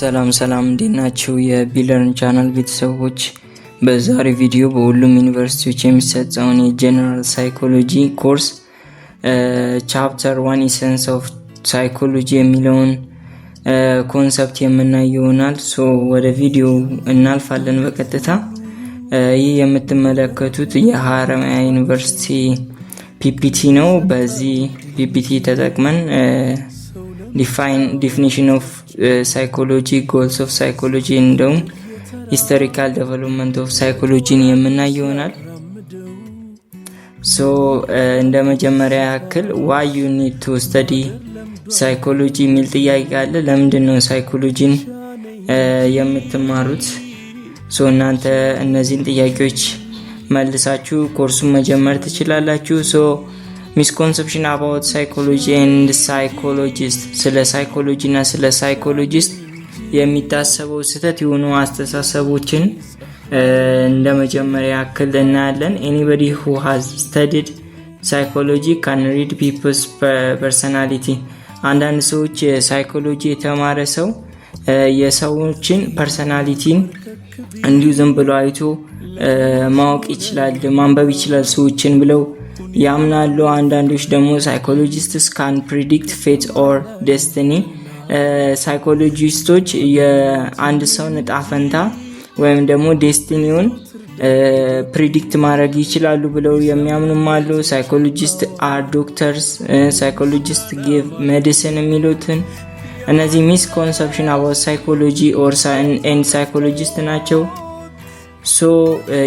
ሰላም እንዴት ናችሁ? የቢለርን ቻናል ቤተሰቦች፣ በዛሬ ቪዲዮ በሁሉም ዩኒቨርሲቲዎች የሚሰጠውን የጀነራል ሳይኮሎጂ ኮርስ ቻፕተር 1 ኢሰንስ ኦፍ ሳይኮሎጂ የሚለውን ኮንሰፕት የምናይ ይሆናል። ወደ ቪዲዮ እናልፋለን በቀጥታ። ይህ የምትመለከቱት የሀረማያ ዩኒቨርሲቲ ፒፒቲ ነው። በዚህ ፒፒቲ ተጠቅመን ዲፊኒሽን ኦፍ ሳይኮሎጂ፣ ጎልስ ኦፍ ሳይኮሎጂ እንደውም ሂስቶሪካል ዴቨሎፕመንት ኦፍ ሳይኮሎጂን የምናይ ይሆናል። እንደ መጀመሪያ ያክል ዋይ ዩ ኒድ ቱ ስተዲ ሳይኮሎጂ የሚል ጥያቄ አለ። ለምንድን ነው ሳይኮሎጂን የምትማሩት? እናንተ እነዚህን ጥያቄዎች መልሳችሁ ኮርሱን መጀመር ትችላላችሁ። ሚስኮንሰፕሽን አባውት ሳይኮሎጂ ኤንድ ሳይኮሎጂስት፣ ስለ ሳይኮሎጂ እና ስለ ሳይኮሎጂስት የሚታሰበው ስህተት የሆኑ አስተሳሰቦችን እንደ መጀመሪያ ያክል እናያለን። ኤኒባዲ who has studied psychology can read people's personality። አንዳንድ ሰዎች ሳይኮሎጂ የተማረ ሰው የሰዎችን ፐርሰናሊቲን እንዲሁ ዝም ብሎ አይቶ ማወቅ ይችላል፣ ማንበብ ይችላል ሰዎችን ብለው ያምናሉ። አንዳንዶች ደግሞ ሳይኮሎጂስትስ ካን ፕሪዲክት ፌት ኦር ዴስቲኒ፣ ሳይኮሎጂስቶች የአንድ ሰው ዕጣ ፈንታ ወይም ደግሞ ዴስቲኒውን ፕሪዲክት ማድረግ ይችላሉ ብለው የሚያምኑም አሉ። ሳይኮሎጂስት አር ዶክተርስ፣ ሳይኮሎጂስት ጊቭ ሜዲሲን የሚሉትን እነዚህ ሚስኮንሰፕሽን አባውት ሳይኮሎጂ ኦር ኤንድ ሳይኮሎጂስት ናቸው።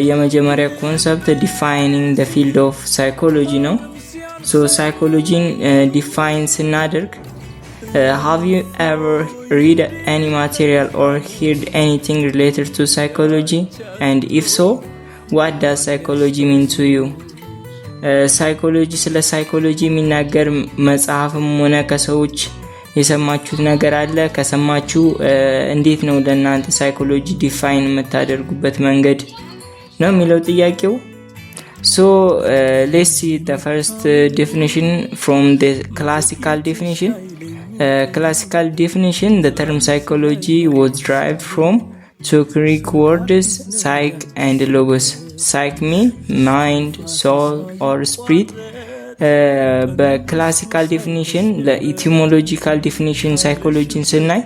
የመጀመሪያ ኮንሰፕት ዲፋይኒንግ the field of psychology ነው። ሳይኮሎጂን ዲፋይን ስናደርግ have you ever read any material or heard anything related to psychology, and if so what does psychology mean to you? ሳይኮሎጂ ስለ ሳይኮሎጂ የሚናገር መጽሐፍም ሆነ ከሰዎች የሰማችሁት ነገር አለ? ከሰማችሁ እንዴት ነው ለእናንተ ሳይኮሎጂ ዲፋይን የምታደርጉበት መንገድ ነው የሚለው ጥያቄው። let's see the first definition from the classical definition. Classical definition, the term psychology was derived from two Greek words, psych and logos. Psych mean mind, soul or spirit. በክላሲካል ዲፊኒሽን ለኢቲሞሎጂካል ዲፊኒሽን ሳይኮሎጂን ስናይ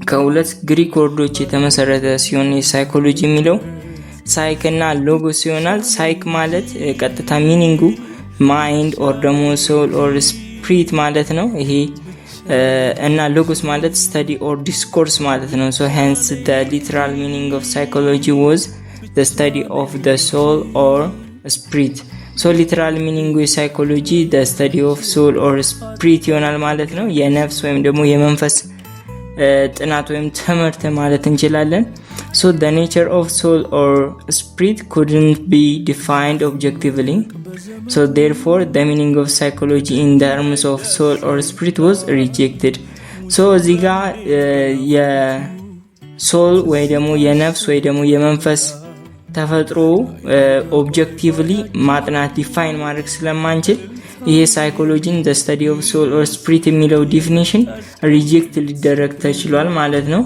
ከሁለት ግሪክ ወርዶች የተመሰረተ ሲሆን የሳይኮሎጂ የሚለው ሳይክ እና ሎጎስ ይሆናል። ሳይክ ማለት ቀጥታ ሚኒንጉ ማይንድ ኦር ደግሞ ሶል ኦር ስፒሪት ማለት ነው ይሄ እና ሎጎስ ማለት ስተዲ ኦር ዲስኮርስ ማለት ነው። hence the literal meaning of psychology was the study of the soul or spirit. ሊትራል ሚኒንጉ የሳይኮሎጂ the study of soul or spirit ይሆናል ማለት ነው። የነፍስ ወይም ደግሞ የመንፈስ ጥናት ወይም ትምህርት ማለት እንችላለን። the nature of soul or spirit couldn't be defined objectively, therefore the meaning of psychology in terms of soul or spirit was rejected. እዚህ ጋር የሶል ወይ ደግሞ የነፍስ ወይ ደግሞ የመንፈስ ተፈጥሮ ኦብጀክቲቭሊ ማጥናት ዲፋይን ማድረግ ስለማንችል ይሄ ሳይኮሎጂን the study of soul or spirit የሚለው ዲፊኒሽን ሪጀክት ሊደረግ ተችሏል ማለት ነው።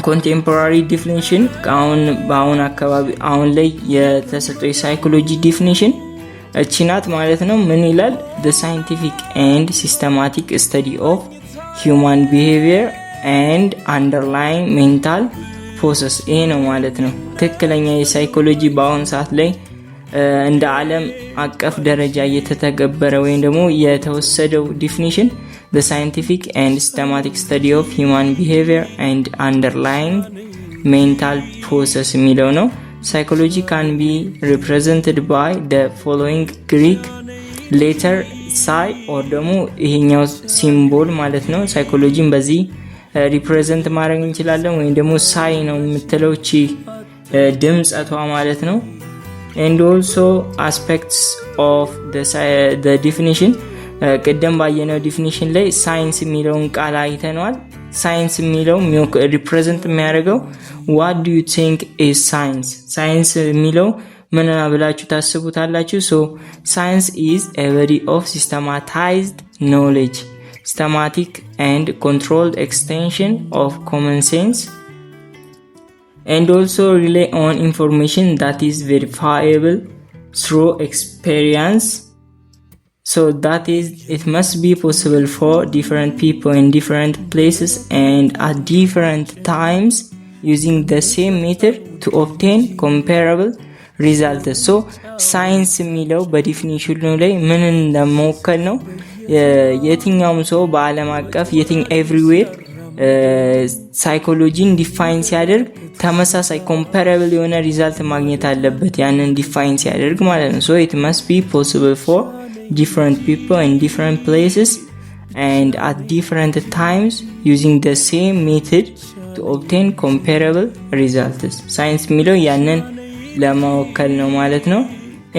ኮንቴምፖራሪ ዲፊኒሽን በአሁን አካባቢ አሁን ላይ የተሰጠው የሳይኮሎጂ ዲፊኒሽን እቺ ናት ማለት ነው። ምን ይላል? the scientific and systematic study of human behavior and underlying mental ፕሮሰስ ይሄ ነው ማለት ነው። ትክክለኛ የሳይኮሎጂ በአሁን ሰዓት ላይ እንደ ዓለም አቀፍ ደረጃ እየተተገበረ ወይም ደግሞ የተወሰደው ዲፊኒሽን the scientific and systematic study of human behavior and underlying mental process የሚለው ነው። psychology can be represented by the following Greek letter psi or ደግሞ ይሄኛው ሲምቦል ማለት ነው። ሳይኮሎጂን በዚህ ሪፕሬዘንት ማድረግ እንችላለን ወይም ደግሞ ሳይ ነው የምትለው እቺ ድምጸቷ ማለት ነው። and also aspects of the definition ቀደም ባየነው ዲፊኒሽን ላይ ሳይንስ የሚለውን ቃል አይተነዋል። ሳይንስ የሚለው ሪፕሬዘንት የሚያደርገው what do you think is science? ሳይንስ የሚለው ምን ብላችሁ ታስቡታላችሁ? science is a body of systematized knowledge systematic and controlled extension of common sense, and also rely on information that is verifiable through experience. So that is, it must be possible for different people in different places and at different times using the same method to obtain comparable results. So ሳይንስ የሚለው በዲፊኒሽኑ ላይ ምን እንደመወከል ነው። የትኛውም ሰው በአለም አቀፍ ኤቭሪዌር ሳይኮሎጂን ዲፋይን ሲያደርግ ተመሳሳይ ኮምፓራብል የሆነ ሪዛልት ማግኘት አለበት፣ ያንን ዲፋይን ሲያደርግ ማለት ነው። so it must be possible for different people in different places and at different times using the same method to obtain comparable results. ሳይንስ የሚለው ያንን ለማወከል ነው ማለት ነው።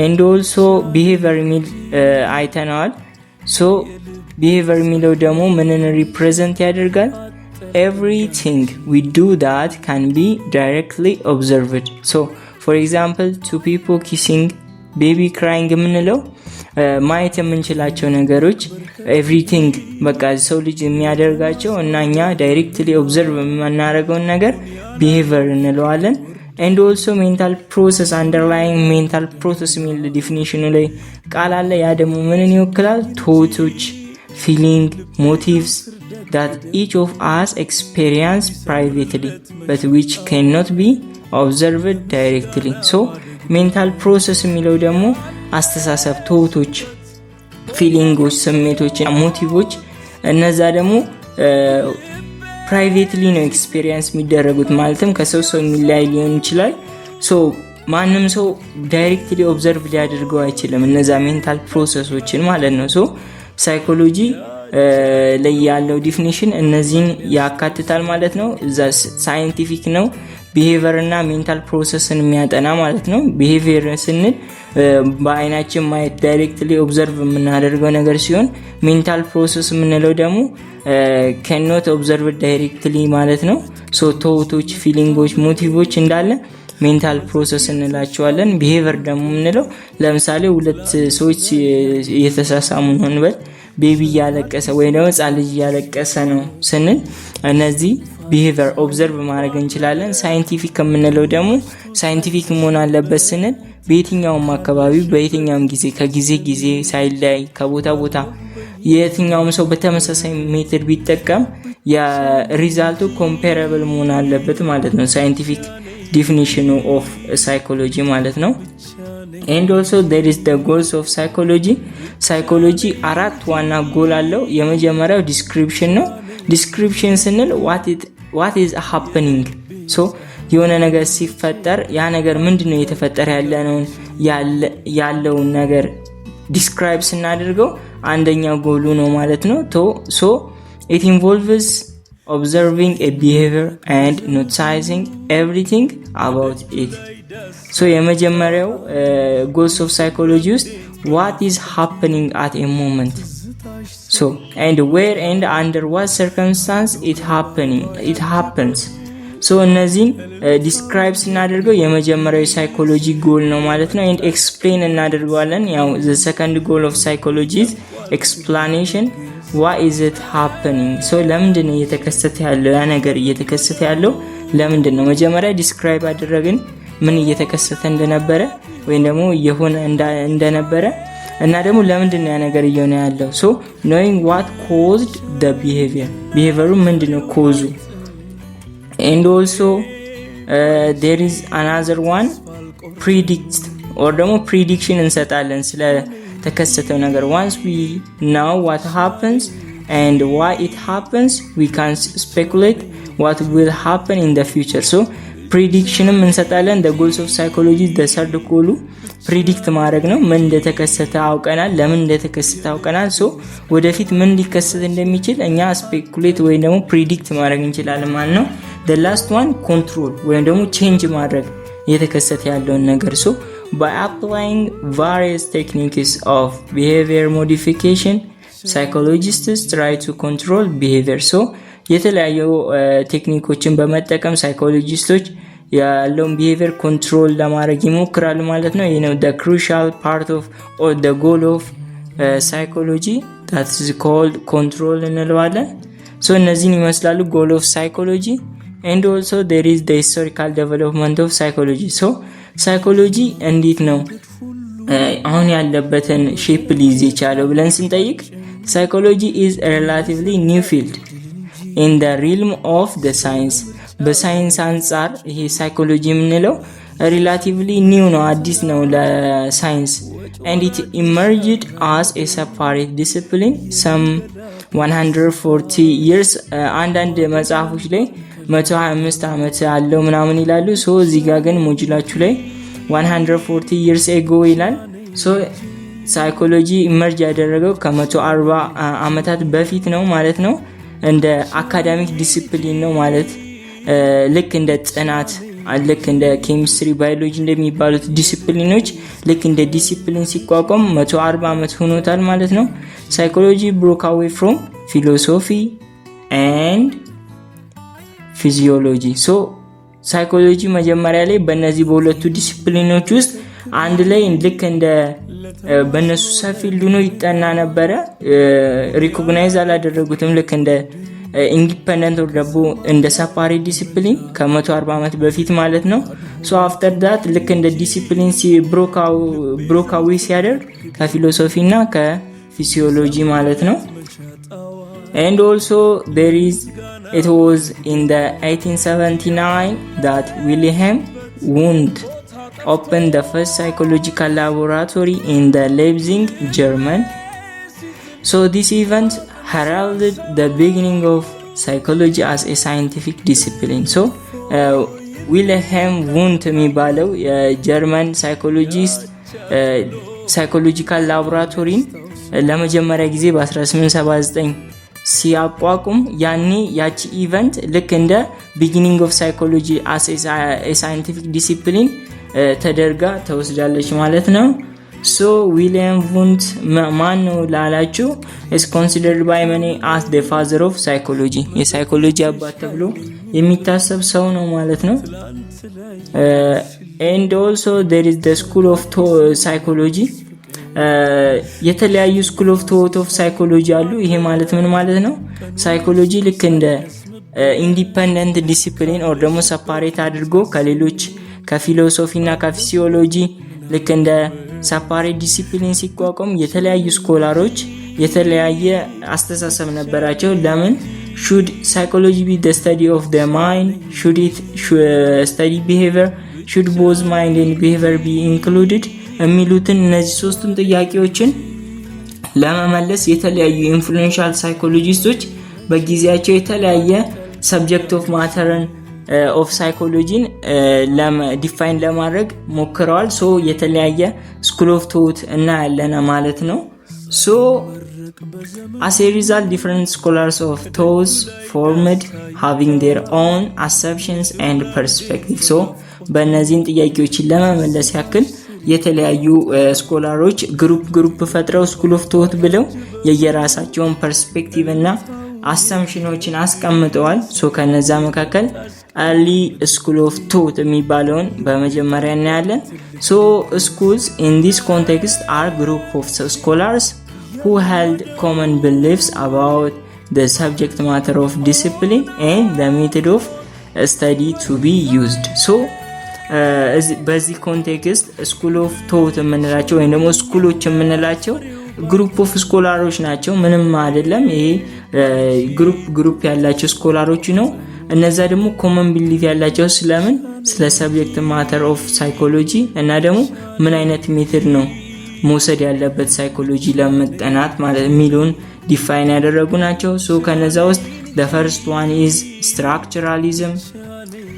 and also behavior የሚል አይተናል። so behavior የሚለው ደግሞ ምንን ሪፕሬዘንት ያደርጋል? everything we do that can be directly observed. so for example two people kissing, baby crying የምንለው ማየት የምንችላቸው ነገሮች everything በቃ ሰው ልጅ የሚያደርጋቸው እና እኛ ዳይሬክትሊ ኦብዘርቭ የምናደርገውን ነገር behavior እንለዋለን። and also mental process, underlying mental process የሚል ዲፊኒሽኑ ላይ ቃል አለ። ያ ደግሞ ምንን ይወክላል? ቶቶች፣ feeling, motives that each of us experience privately but which cannot be observed directly. so mental process የሚለው ደግሞ አስተሳሰብ፣ ቶቶች፣ ፊሊንጎች፣ ስሜቶች፣ ሞቲቮች እነዛ ደግሞ ፕራይቬትሊ ነው ኤክስፒሪየንስ የሚደረጉት። ማለትም ከሰው ሰው የሚለያይ ሊሆን ይችላል። ሶ ማንም ሰው ዳይሬክትሊ ኦብዘርቭ ሊያደርገው አይችልም እነዛ ሜንታል ፕሮሰሶችን ማለት ነው። ሶ ሳይኮሎጂ ላይ ያለው ዲፊኒሽን እነዚህን ያካትታል ማለት ነው። እዛ ሳይንቲፊክ ነው፣ ቢሄቪየር እና ሜንታል ፕሮሰስን የሚያጠና ማለት ነው። ቢሄቪየር ስንል በአይናችን ማየት ዳይሬክትሊ ኦብዘርቭ የምናደርገው ነገር ሲሆን ሜንታል ፕሮሰስ የምንለው ደግሞ cannot observe directly ማለት ነው። ሶ ቶቶች፣ ፊሊንጎች፣ ሞቲቮች እንዳለ ሜንታል ፕሮሰስ እንላቸዋለን። ቢሄቪየር ደግሞ የምንለው ለምሳሌ ሁለት ሰዎች እየተሳሳሙ ነው እንበል፣ ቤቢ እያለቀሰ ወይ ደግሞ ህጻን ልጅ እያለቀሰ ነው ስንል እነዚህ ቢሄቪየር ኦብዘርቭ ማድረግ እንችላለን። ሳይንቲፊክ የምንለው ደግሞ ሳይንቲፊክ መሆን አለበት ስንል በየትኛውም አካባቢ በየትኛውም ጊዜ ከጊዜ ጊዜ ሳይለይ ከቦታ ቦታ የትኛውም ሰው በተመሳሳይ ሜተድ ቢጠቀም የሪዛልቱ ኮምፓራብል መሆን አለበት ማለት ነው። ሳይንቲፊክ ዲፊኒሽኑ ኦፍ ሳይኮሎጂ ማለት ነው። and also there is the goals of psychology. ሳይኮሎጂ አራት ዋና ጎል አለው። የመጀመሪያው ዲስክሪፕሽን ነው። ዲስክሪፕሽን ስንል what is happening, so የሆነ ነገር ሲፈጠር ያ ነገር ምንድነው የተፈጠረ ያለውን ነገር ዲስክራይብ ስናደርገው አንደኛው ጎሉ ነው ማለት ነው። so it involves observing a behavior and noticing everything about it. so የመጀመሪያው goals of psychology ውስጥ what is happening at a moment, so and where and under what circumstance it happens. so እነዚህን ዲስክራይብ ስናደርገው የመጀመሪያው ሳይኮሎጂ ጎል ነው ማለት ነው። and explain እናደርገዋለን። ያው the second goal of psychology is explanation, why is it happening, so ለምንድን ነው እየተከሰተ ያለው ያ ነገር እየተከሰተ ያለው ለምንድን ነው? መጀመሪያ ዲስክራይብ አደረግን ምን እየተከሰተ እንደነበረ ወይም ደግሞ እየሆነ እንደነበረ እና ደግሞ ለምንድን ነው ያ ነገር እየሆነ ያለው። so knowing what caused the behavior ምንድነው ኮዙ። and also there is another one, predict or ደግሞ prediction እንሰጣለን ስለ ተከሰተው ነገር። once we know what happens and why it happens we can speculate what will happen in the future. so prediction እንሰጣለን። the goals of psychology the third goal predict ማድረግ ነው። ምን እንደተከሰተ አውቀናል፣ ለምን እንደተከሰተ አውቀናል። so ወደፊት ምን ሊከሰት እንደሚችል እኛ speculate ወይ ደግሞ predict ማድረግ እንችላለን ማለት ነው። the last one control ወይ ደግሞ change ማድረግ የተከሰተ ያለውን ነገር። so by applying various techniques of behavior modification psychologists try to control behavior. so የተለያዩ ቴክኒኮችን በመጠቀም ሳይኮሎጂስቶች ያለውን behavior control ለማድረግ ይሞክራሉ ማለት ነው። you know the crucial part of or the goal of ሳይኮሎጂ that is called control እንለዋለን። ሶ እነዚህን ይመስላሉ goal of psychology and also there is the historical development of psychology. so psychology እንዴት ነው አሁን ያለበትን ሼፕ ሊይዝ የቻለው ብለን ስንጠይቅ psychology is a relatively new field in the realm of the science. በሳይንስ አንፃር ይሄ ሳይኮሎጂ የምንለው relatively new ነው አዲስ ነው ለሳይንስ and it emerged as a separate discipline some 140 years አንዳንድ መጽሐፎች ላይ 125 ዓመት አለው ምናምን ይላሉ። ሶ እዚህ ጋር ግን ሞጁላችሁ ላይ 140 years ago ይላል። ሶ ሳይኮሎጂ ኢመርጅ ያደረገው ከ140 ዓመታት በፊት ነው ማለት ነው። እንደ አካዳሚክ ዲሲፕሊን ነው ማለት ልክ እንደ ጥናት ልክ እንደ ኬሚስትሪ ባዮሎጂ እንደሚባሉት ዲሲፕሊኖች ልክ እንደ ዲሲፕሊን ሲቋቋም 140 ዓመት ሆኖታል ማለት ነው። ሳይኮሎጂ broke away from philosophy and physiology. so ሳይኮሎጂ መጀመሪያ ላይ በእነዚህ በሁለቱ ዲሲፕሊኖች ውስጥ አንድ ላይ ልክ እንደ በእነሱ ሰፊ ፊልድ ነው ይጠና ነበረ። ሪኮግናይዝ አላደረጉትም ልክ እንደ ኢንዲፔንደንት or ደግሞ እንደ ሰፓሬት ዲሲፕሊን ከ140 ዓመት በፊት ማለት ነው። ሶ አፍተር ዳት ልክ እንደ ዲሲፕሊን ብሮክ አዌይ ሲያደርግ ከፊሎሶፊ እና ከፊሲዮሎጂ ማለት ነው። and also it was in the 1879 that Wilhelm Wundt opened the first psychological laboratory in the Leipzig, Germany. So this event heralded the beginning of psychology as a scientific discipline. so Wilhelm Wundt የሚባለው የጀርመን ሳይኮሎጂስት ሳይኮሎጂካል ላቦራቶሪን ለመጀመሪያ ጊዜ በ1879 ሲያቋቁም ያኔ ያቺ ኢቨንት ልክ እንደ ቢጊኒንግ ኦፍ ሳይኮሎጂ as a scientific discipline ተደርጋ ተወስዳለች ማለት ነው። so Wilhelm Wundt ማን ነው ላላችሁ is considered by many as the father of psychology የሳይኮሎጂ አባት ተብሎ የሚታሰብ ሰው ነው ማለት ነው። and also there is the school of psychology የተለያዩ ስኩል ኦፍ ቶት ኦፍ ሳይኮሎጂ አሉ። ይሄ ማለት ምን ማለት ነው? ሳይኮሎጂ ልክ እንደ ኢንዲፔንደንት ዲሲፕሊን ኦር ደግሞ ሰፓሬት አድርጎ ከሌሎች ከፊሎሶፊ እና ከፊሲዮሎጂ ልክ እንደ ሰፓሬት ዲሲፕሊን ሲቋቋም የተለያዩ ስኮላሮች የተለያየ አስተሳሰብ ነበራቸው። ለምን should psychology be the study of the mind? should it study behavior? should both mind and behavior be included? የሚሉትን እነዚህ ሶስቱን ጥያቄዎችን ለመመለስ የተለያዩ ኢንፍሉዌንሻል ሳይኮሎጂስቶች በጊዜያቸው የተለያየ ሰብጀክት ኦፍ ማተርን ኦፍ ሳይኮሎጂን ዲፋይን ለማድረግ ሞክረዋል። ሶ የተለያየ ስኩል ኦፍ ቶት እና ያለና ማለት ነው። ሶ as a result different scholars of thought formed having their own assumptions and perspectives. so በእነዚህን ጥያቄዎችን ለመመለስ ያክል የተለያዩ ስኮላሮች ግሩፕ ፈጥረው ስኩል ኦፍ ቶት ብለው የየራሳቸውን ፐርስፔክቲቭ እና አሰምሽኖችን አስቀምጠዋል። ሶ ከነዛ መካከል early school of thought የሚባለውን በመጀመሪያ እናያለን። so schools in this context are group of scholars who held common beliefs about the subject matter of discipline and the method of study to be used. so በዚህ ኮንቴክስት ስኩል ኦፍ ቶት የምንላቸው ወይም ደግሞ ስኩሎች የምንላቸው ግሩፕ ኦፍ ስኮላሮች ናቸው። ምንም አይደለም። ይሄ ግሩፕ ያላቸው ስኮላሮች ነው። እነዛ ደግሞ ኮመን ቢሊፍ ያላቸው ስለምን ስለ ሰብጀክት ማተር ኦፍ ሳይኮሎጂ እና ደግሞ ምን አይነት ሜተድ ነው መውሰድ ያለበት ሳይኮሎጂ ለመጠናት ማለት የሚሉን ዲፋይን ያደረጉ ናቸው። ሶ ከነዛ ውስጥ the first one is structuralism,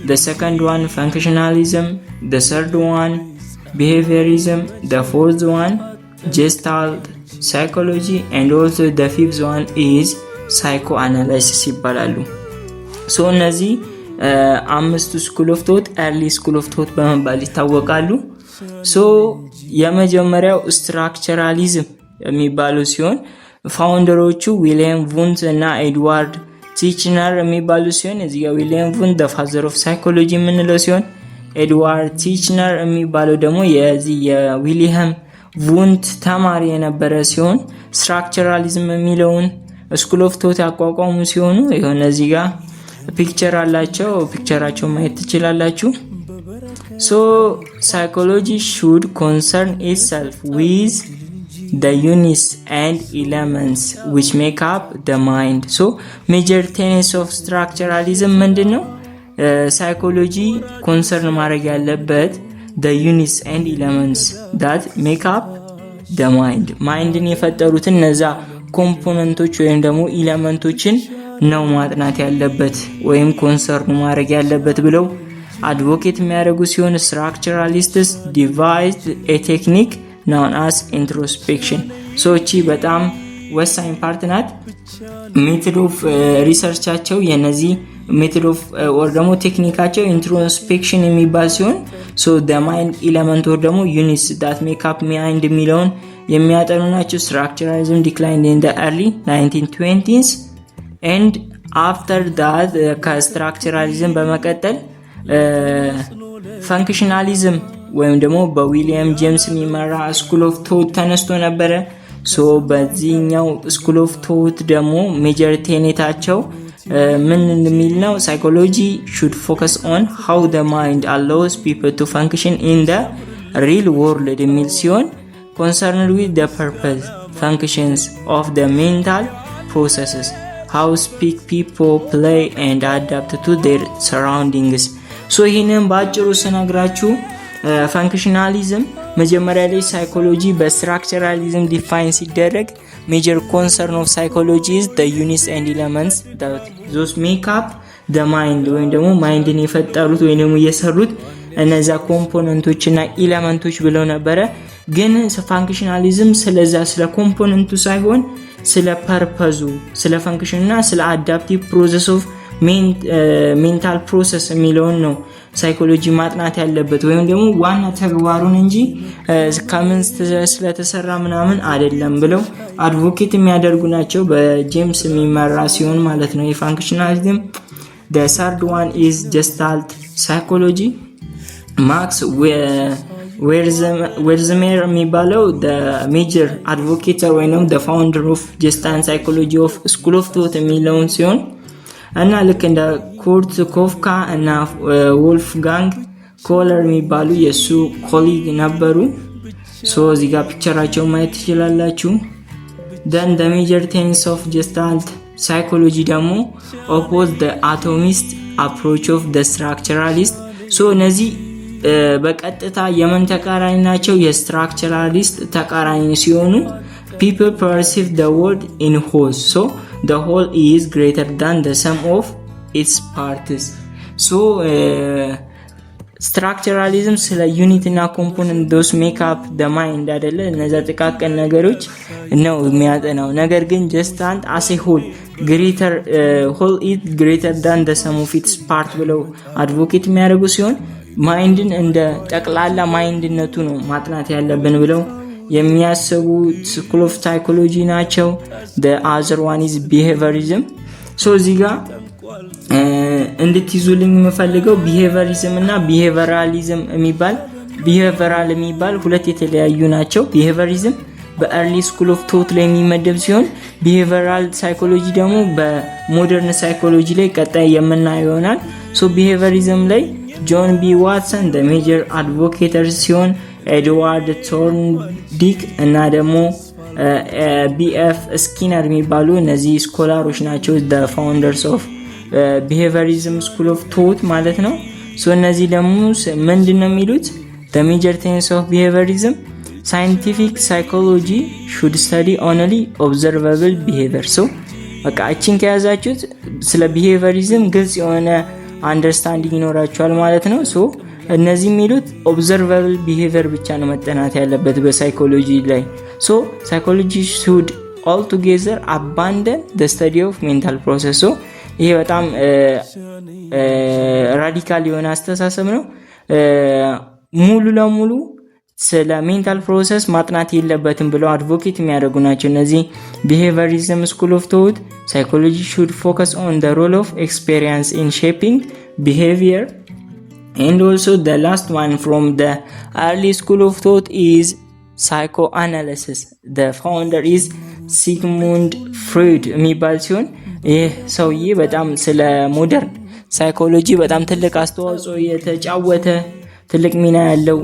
the second one functionalism, the third one behaviorism, the fourth one gestalt psychology, and also the fifth one is psychoanalysis ይባላሉ። ሶ እነዚህ አምስቱ ስኩል ኦፍ ቶት ኤርሊ ስኩል ኦፍ ቶት በመባል ይታወቃሉ። ሶ የመጀመሪያው ስትራክቸራሊዝም የሚባለው ሲሆን ፋውንደሮቹ ዊሊያም ቡንት እና ኤድዋርድ ቲችነር የሚባሉ ሲሆን እዚህ ጋር ዊሊያም ቡንት the father of psychology የምንለው ሲሆን ኤድዋርድ ቲችነር የሚባለው ደግሞ የዚህ የዊሊያም ቡንት ተማሪ የነበረ ሲሆን ስትራክቸራሊዝም የሚለውን ስኩል ኦፍ ቶት ያቋቋሙ ሲሆኑ የሆነ እዚህ ጋር ፒክቸር አላቸው፣ ፒክቸራቸው ማየት ትችላላችሁ። ሶ ሳይኮሎጂ should concern itself with the units and elements which make up the mind. So major tenets of structuralism ምንድነው? ሳይኮሎጂ ኮንሰርን ማድረግ ያለበት the units and elements that make up the mind. ማይንድን የፈጠሩትን እነዛ ኮምፖነንቶች ወይም ደግሞ ኢለመንቶችን ነው ማጥናት ያለበት ወይም ኮንሰርን ማድረግ ያለበት ብለው አድቮኬት የሚያደርጉ ሲሆን ስትራክቸራሊስትስ ዲቫይስድ ኤ ቴክኒክ ናውን አስ ኢንትሮስፔክሽን። ሶቺ በጣም ወሳኝ ፓርት ናት። ሜቶድ ኦፍ ሪሰርቻቸው የነዚህ ሜቶድ ኦፍ ኦር ደግሞ ቴክኒካቸው ኢንትሮስፔክሽን የሚባል ሲሆን ሶ ደ ማይንድ ኢለመንት ኦር ደግሞ ዩኒትስ ዳት ሜክ አፕ ማይንድ የሚለውን የሚያጠኑ ናቸው። ስትራክቸራሊዝም ዲክላይንድ ኢን ደ ኤርሊ 1920s ኤንድ አፍተር ዳት ከስትራክቸራሊዝም በመቀጠል ፈንክሽናሊዝም ወይም ደግሞ በዊሊያም ጄምስ የሚመራ ስኩል ኦፍ ቶት ተነስቶ ነበረ። ሶ በዚህኛው ስኩል ኦፍ ቶት ደግሞ ሜጀር ቴኔታቸው ምን የሚል ነው? ሳይኮሎጂ should focus on how the mind allows people to function in the real world የሚል ሲሆን concerned with the purpose, functions of the mental processes, how speak people play and adapt to their surroundings. ሶ ይህንን በአጭሩ ስነግራችሁ ፈንክሽናሊዝም መጀመሪያ ላይ ሳይኮሎጂ በስትራክቸራሊዝም ዲፋይን ሲደረግ ሜጀር ኮንሰርን ኦፍ ሳይኮሎጂ is the units and elements that those make up the mind ወይም ደግሞ ማይንድን የፈጠሩት ወይም ደግሞ የሰሩት እነዛ ኮምፖነንቶች እና ኢለመንቶች ብለው ነበረ። ግን ፈንክሽናሊዝም ስለዛ ስለ ኮምፖነንቱ ሳይሆን ስለ ፐርፐዙ፣ ስለ ፈንክሽን እና ስለ አዳፕቲቭ ፕሮሰስ ኦፍ ሜንታል ፕሮሰስ የሚለውን ነው ሳይኮሎጂ ማጥናት ያለበት ወይም ደግሞ ዋና ተግባሩን እንጂ ከምን ስለተሰራ ምናምን አይደለም ብለው አድቮኬት የሚያደርጉ ናቸው። በጄምስ የሚመራ ሲሆን ማለት ነው የፋንክሽናሊዝም። the third one is gestalt psychology. ማክስ ዌርዝሜር የሚባለው the major advocate ወይንም the founder of gestalt psychology of school of thought የሚለውን ሲሆን እና ልክ እንደ ኩርት ኮፍካ እና ወልፍጋንግ ኮለር የሚባሉ የሱ ኮሊግ ነበሩ። ሶ እዚህ ጋር ፒክቸራቸው ማየት ትችላላችሁ። then the major tenets of gestalt psychology ደግሞ oppose the atomist approach of the structuralist. ሶ እነዚህ በቀጥታ የምን ተቃራኒ ናቸው? የስትራክቸራሊስት ተቃራኒ ሲሆኑ people perceive the world in whole, so the whole is greater than the sum of its parts. so structuralism ስለ ዩኒት እና ኮምፖነንት those make up the mind አይደለ? እነዛ ጥቃቅን ነገሮች ነው የሚያጠናው። ነገር ግን gestalt as a whole greater whole is greater than the sum of its part ብለው አድቮኬት የሚያደርጉ ሲሆን ማይንድን እንደ ጠቅላላ ማይንድነቱ ነው ማጥናት ያለብን ብለው የሚያስቡ ስኩል ኦፍ ሳይኮሎጂ ናቸው። the other one is behaviorism. so እዚህ ጋር እንድትይዙልኝ የምፈልገው behaviorism እና behavioralism የሚባል ሁለት የተለያዩ ናቸው። behaviorism በኤርሊ ስኩል ኦፍ ቶት ላይ የሚመደብ ሲሆን behavioral ሳይኮሎጂ ደግሞ በሞደርን ሳይኮሎጂ ላይ ቀጣይ የምናየው ይሆናል። so behaviorism ላይ ጆን ቢ ዋትሰን the major advocate ሲሆን ኤድዋርድ ቶርንዲክ እና ደግሞ ቢኤፍ ስኪነር የሚባሉ እነዚህ ስኮላሮች ናቸው the founders of behaviorism school of thought ማለት ነው። ሶ እነዚህ ደግሞ ምንድነው የሚሉት? the major tenets of behaviorism scientific psychology should study only observable behavior. so በቃ እቺን ከያዛችሁት ስለ behaviorism ግልጽ የሆነ አንደርስታንዲንግ ይኖራችኋል ማለት ነው። ሶ እነዚህ የሚሉት ኦብዘርቫብል ቢሄቪየር ብቻ ነው መጠናት ያለበት በሳይኮሎጂ ላይ። ሶ ሳይኮሎጂ should altogether abandon the study of mental process. ሶ ይሄ በጣም ራዲካል የሆነ አስተሳሰብ ነው። ሙሉ ለሙሉ ስለ ሜንታል ፕሮሰስ ማጥናት የለበትም ብለው አድቮኬት የሚያደርጉ ናቸው እነዚህ behaviorism school of thought. psychology should focus on the role of experience in shaping behavior. and also the last one from the early school of thought is psychoanalysis. The founder is Sigmund Freud የሚባል ሲሆን ይህ ሰውዬ በጣም ስለ ሞደርን ሳይኮሎጂ በጣም ትልቅ አስተዋጽኦ የተጫወተ ትልቅ ሚና ያለው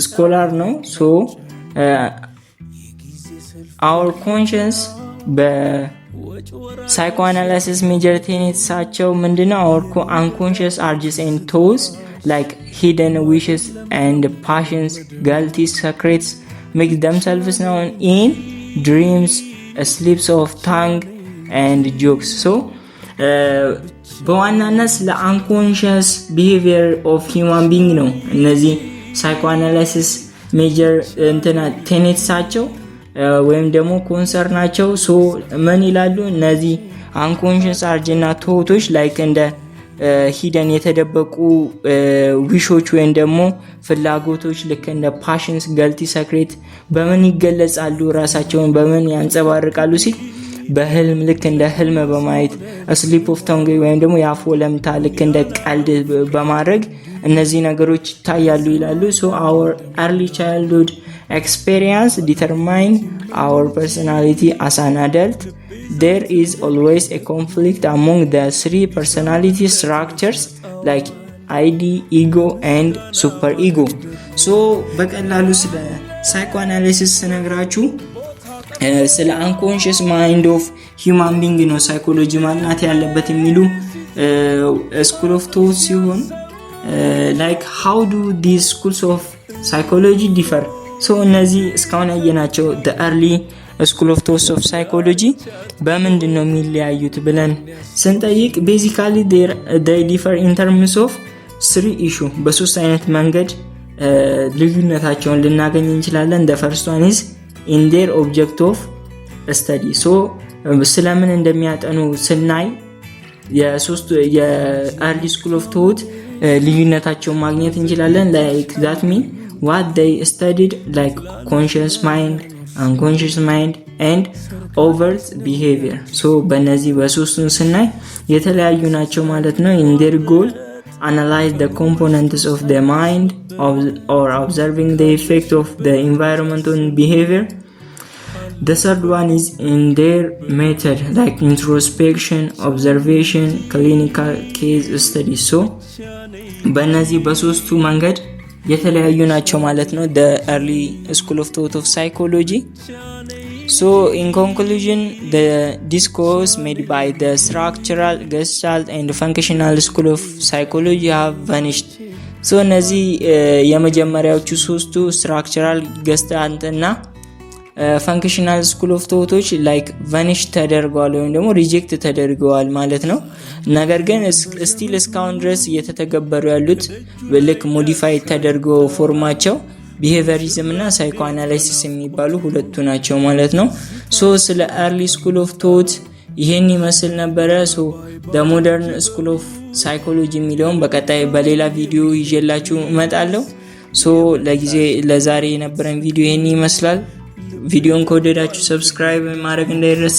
ስኮላር ነው። ሶ our conscience በሳይኮአናላይሲስ ሜጀር ቴኔትሳቸው ምንድነው? our unconscious urges and thoughts like hidden wishes and passions, guilty secrets make themselves known in dreams, slips of tongue and jokes. So በዋናነት ስለ unconscious behavior of human being ነው እነዚህ ሳይኮአናላይሲስ ሜጀር ቴኔትሳቸው ወይም ደግሞ ኮንሰርናቸው። ሶ ምን ይላሉ? እነዚህ አንኮንሽስ አርጅና ቶቶች ላይክ እንደ ሂደን የተደበቁ ዊሾች ወይም ደግሞ ፍላጎቶች ልክ እንደ ፓሽንስ፣ ገልቲ ሰክሬት በምን ይገለጻሉ? ራሳቸውን በምን ያንጸባርቃሉ ሲል በህልም ልክ እንደ ህልም በማየት ስሊፕ ኦፍ ታንግ ወይም ደግሞ የአፍ ወለምታ ልክ እንደ ቀልድ በማድረግ እነዚህ ነገሮች ይታያሉ ይላሉ። ሶ our early childhood experience determine our personality as an adult. There is always a conflict among the three personality structures like ID, ego and super ego. So በቀላሉ ስለ ሳይኮአናሊሲስ ስነግራችሁ ስለ unconscious mind of human being ነው ሳይኮሎጂ ማጥናት ያለበት የሚሉ school of thought ሲሆን like how do these schools of psychology differ? So እነዚህ እስካሁን ያየናቸው the early school of thought of psychology በምንድን ነው የሚለያዩት ብለን ስንጠይቅ basically they differ in terms of three issue በሶስት አይነት መንገድ ልዩነታቸውን ልናገኝ እንችላለን። the first one is in their object of study. So ስለምን እንደሚያጠኑ ስናይ የሶስቱ የearly school of thought ልዩነታቸውን ማግኘት እንችላለን። like that mean what they studied like conscious mind, unconscious mind and overt behavior. So በእነዚህ በሶስቱን ስናይ የተለያዩ ናቸው ማለት ነው። in their goal analyze the components of the mind or observing the effect of the environment on behavior. The third one is in their method like introspection, observation, clinical case study. So በእነዚህ በሶስቱ መንገድ የተለያዩ ናቸው ማለት ነው the early school of thought of psychology. So in conclusion, the discourse made by the structural, gestalt and functional school of psychology have vanished. So እነዚህ የመጀመሪያዎቹ ሶስቱ structural, gestalt እና functional school of thoughቶች like vanish ተደርገዋል ወይም ደግሞ reject ተደርገዋል ማለት ነው። ነገር ግን still እስካሁን ድረስ እየተተገበሩ ያሉት ልክ modify ተደርገው ፎርማቸው behaviorism እና psychoanalysis የሚባሉ ሁለቱ ናቸው ማለት ነው። ሶ ስለ early school of thought ይሄን ይመስል ነበረ። ሶ the modern school of psychology የሚለውን በቀጣይ በሌላ ቪዲዮ ይዤላችሁ እመጣለሁ። ሶ ለዛሬ የነበረን ቪዲዮ ይሄን ይመስላል። ቪዲዮን ከወደዳችሁ ሰብስክራይብ ማድረግ እንዳይረሳ።